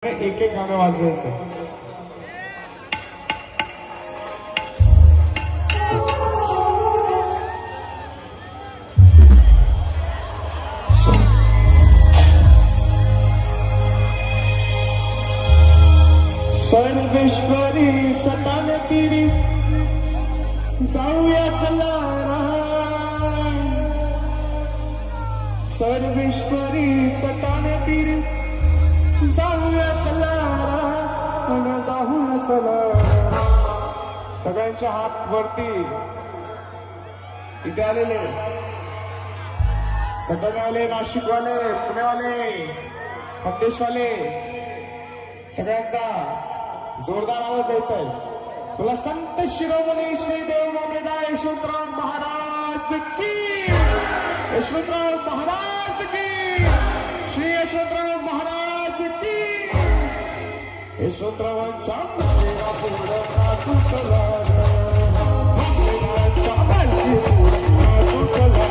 एक एक गाणं वाजवायचं. सर्वेश्वरी सताने तिरी जाऊया चला सर्वेश्वरी सताने तिरी जाऊया चला जाऊया चला. सगळ्यांच्या हात वरती. इथे आलेले सगळेवाले, नाशिकवाले, पुणेवाले, खंडेशवाले, सगळ्यांचा जोरदार आवाज द्यायचा आहे. तुला संत शिरोमणी श्री देव मामलेदार यशवंतराव महाराज की, यशवंतराव महाराज की, श्री यशवंतराव महाराज की. यशवंतरावांच्या मंदिरा पुढं नाचू चला मंदिराच्या पालखी पुढं नाचू चला.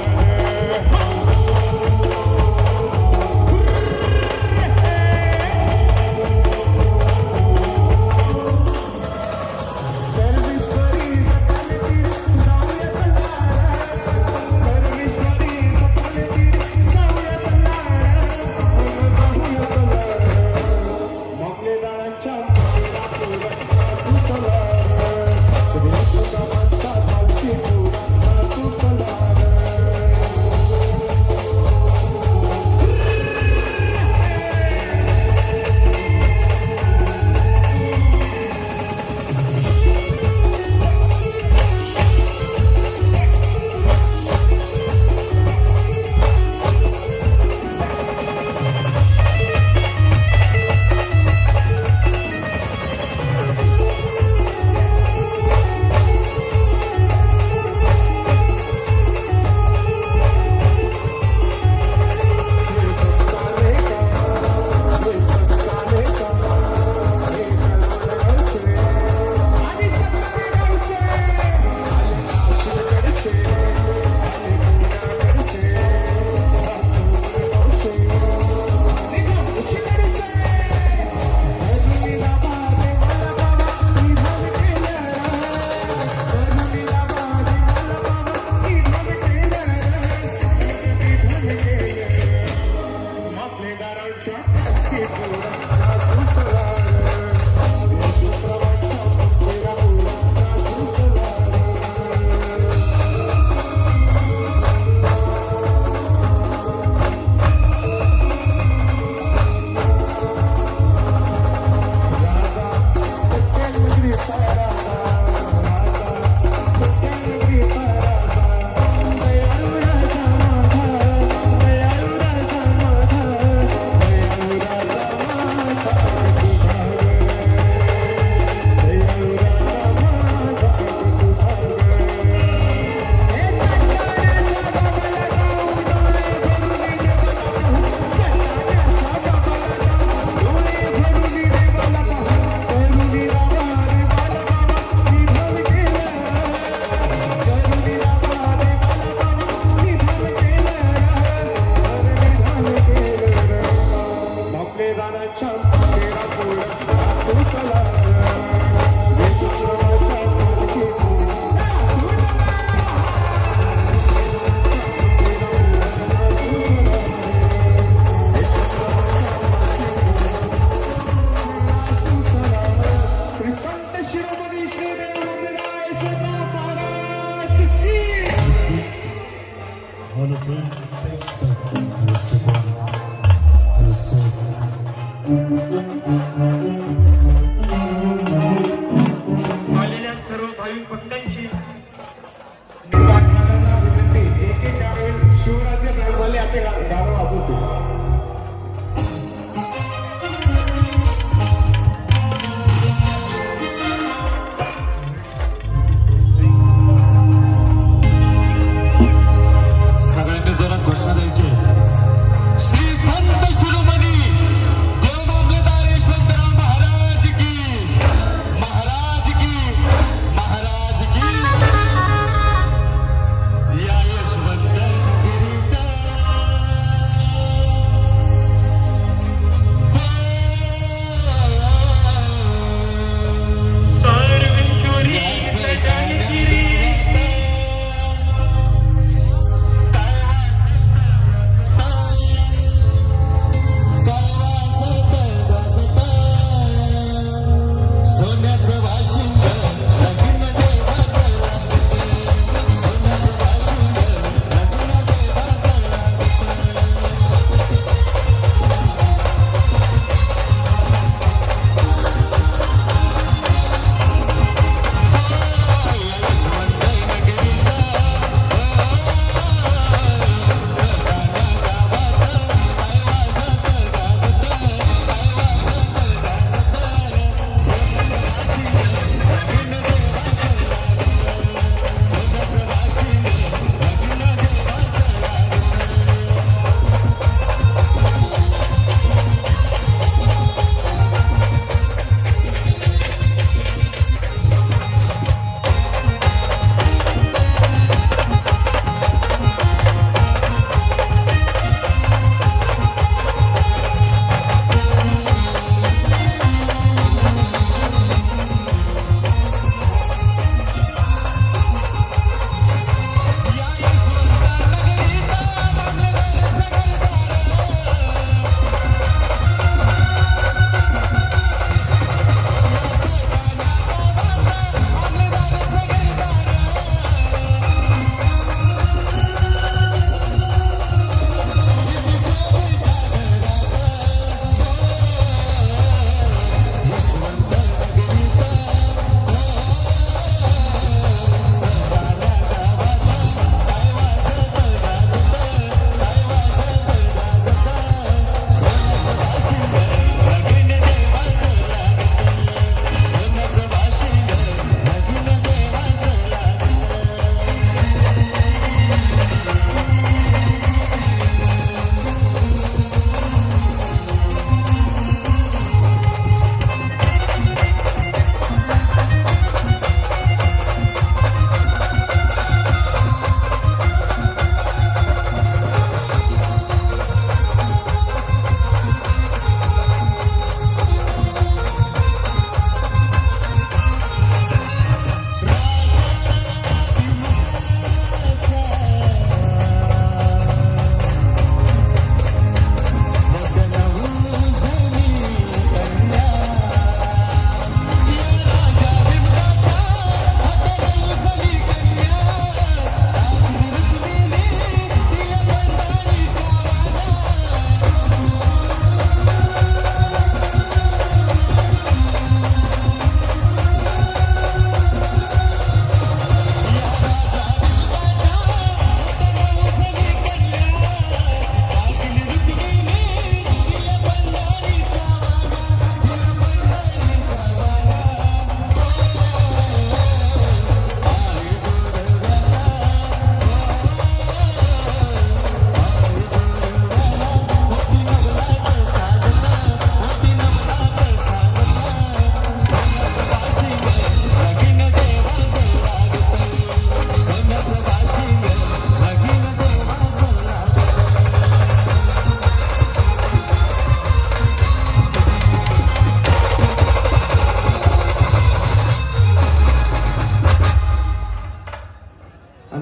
आलेल्या सर्व भाविक भक्तांची विनंती, एक एक गाणं शिवराज गाणवाले आता गाणं वाजवते. सगळ्यांनी जरा घोषणा द्यायची. श्री संत शिरोमणी देव मामलेदार यशवंतराव महाराज की, महाराज की, महाराज की.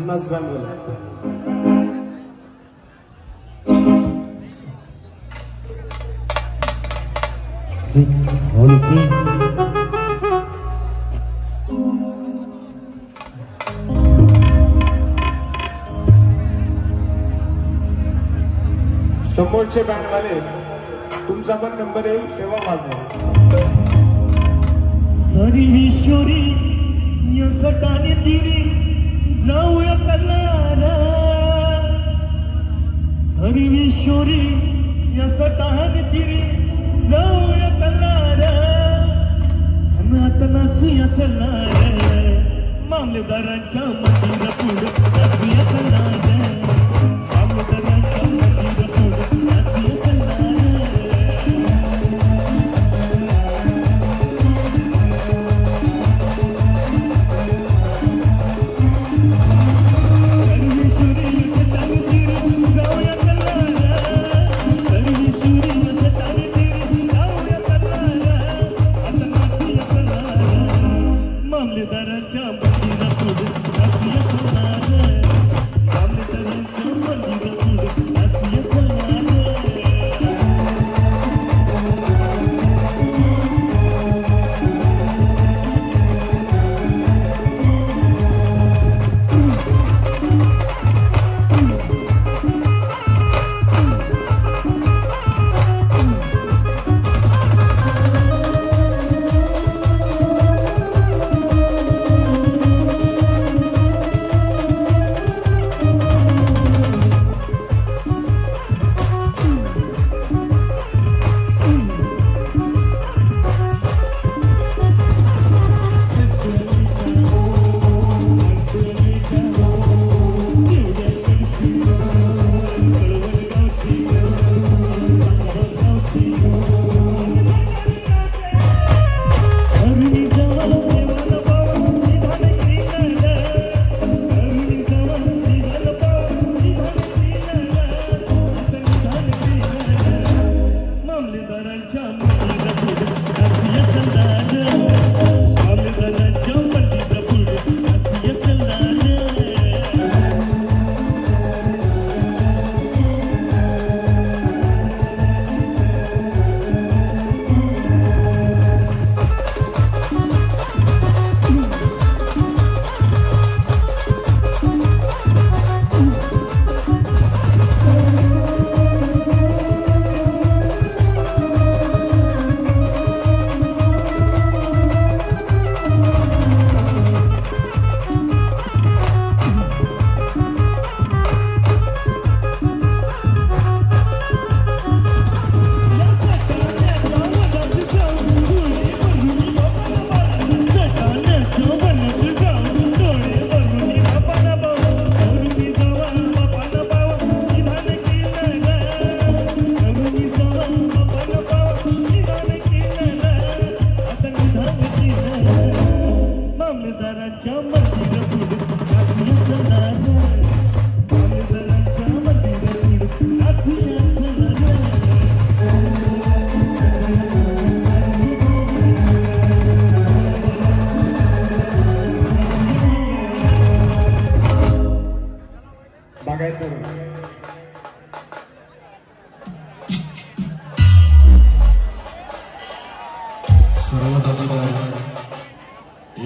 धन्नास बँड समोरचे बँडवाले तुमचा पण नंबर येईल तेव्हा वाजवा. सर्वेश्वरी या सटाने तिरी जाऊया चलनारा. सर्वेश्वरी या सटाने तिरी जाऊया चलनारा. अनाथ नाचूया चलनारा. मामलेदारांच्या मंदिरा पुढे नाचूया चलनारा. मामलेदारांच्या मंदिरा पुढे नाचूया चलनारा.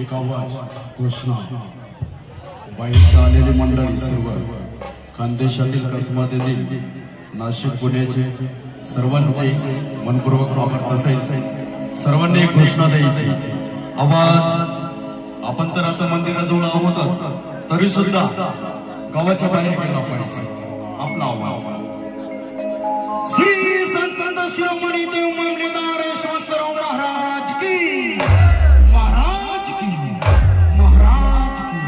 एक आवाज घोषणा बाहेर आलेली मंडळी सर्व खानदेशातील कसमातील नाशिक पुण्याचे सर्वांचे मनपूर्वक आभार असायचे. सर्वांनी एक घोषणा द्यायची. आवाज आपण तर आता मंदिराजवळ आहोतच तरी सुद्धा गावाच्या बाहेर गेला पाहिजे आपला आवाज. श्री संत शिरोमणी देव मामलेदार यशवंतराव महाराज की महाराज की महाराज की.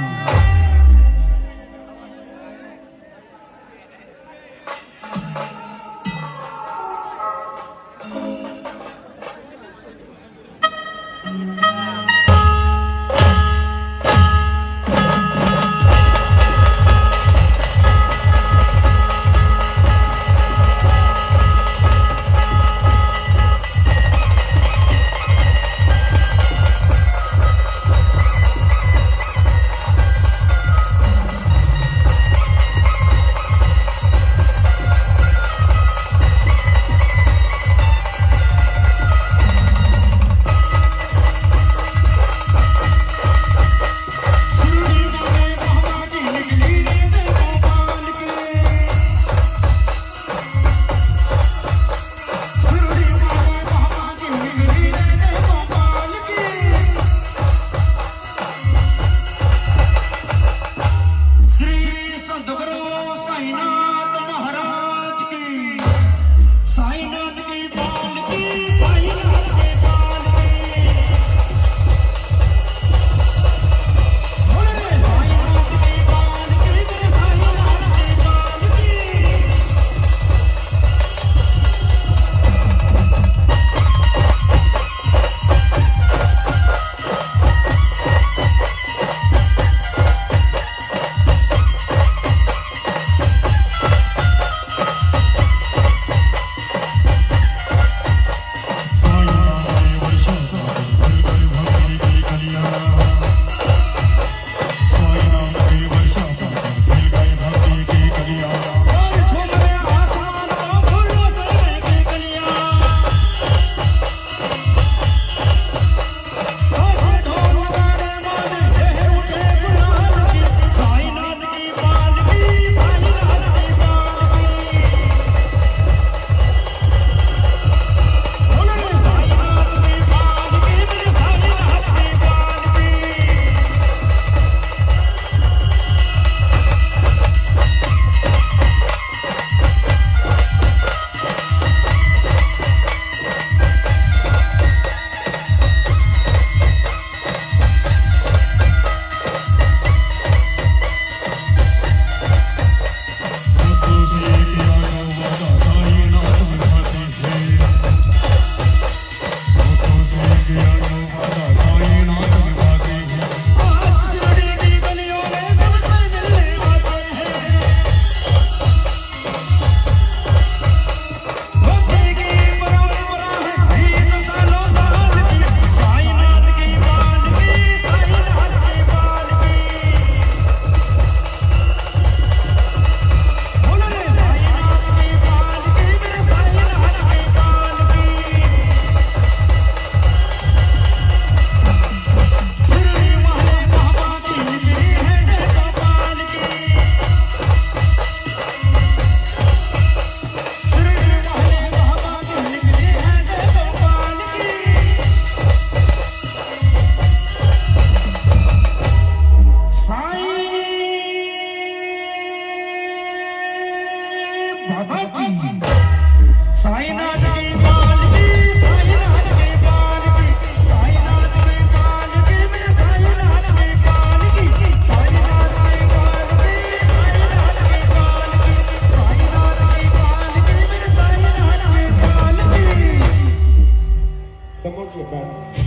समोरचे बॅट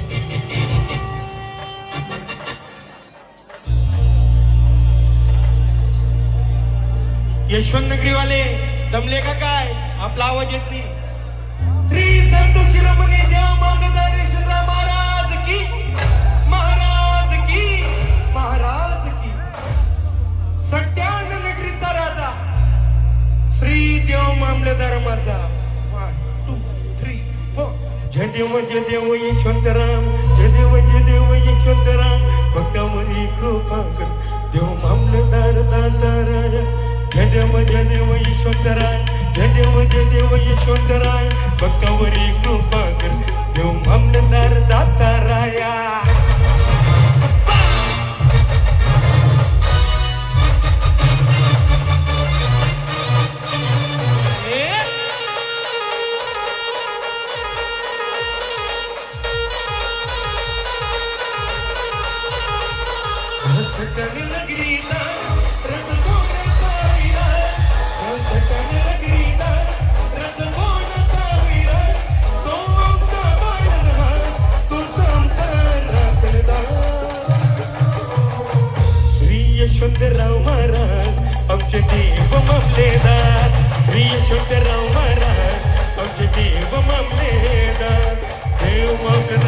यशवंत नगरीवाले दमले का काय आपला आवाज येत नाही श्री संत शिरोमणी देव मामलेदार यशवंतराव महाराज की महाराज की महाराज की सत्यान नगरीचा राजा श्री देव मामलेदार माझा 1 2 3 4 जय देव यशवंतराम जय देव यशवंतराम भक्तावरी कृपा कर देव मामलेदार दाताराय जय देव यशवंतराय जय देव यशवंतराय भक्तावरी कृपा कर देव मामलेदार दाताराया नगरीला यशवंतराव महाराज आमचे देव मामलेदार श्री यशवंतराव महाराज आमचे देव मामलेदार देव मामलेदार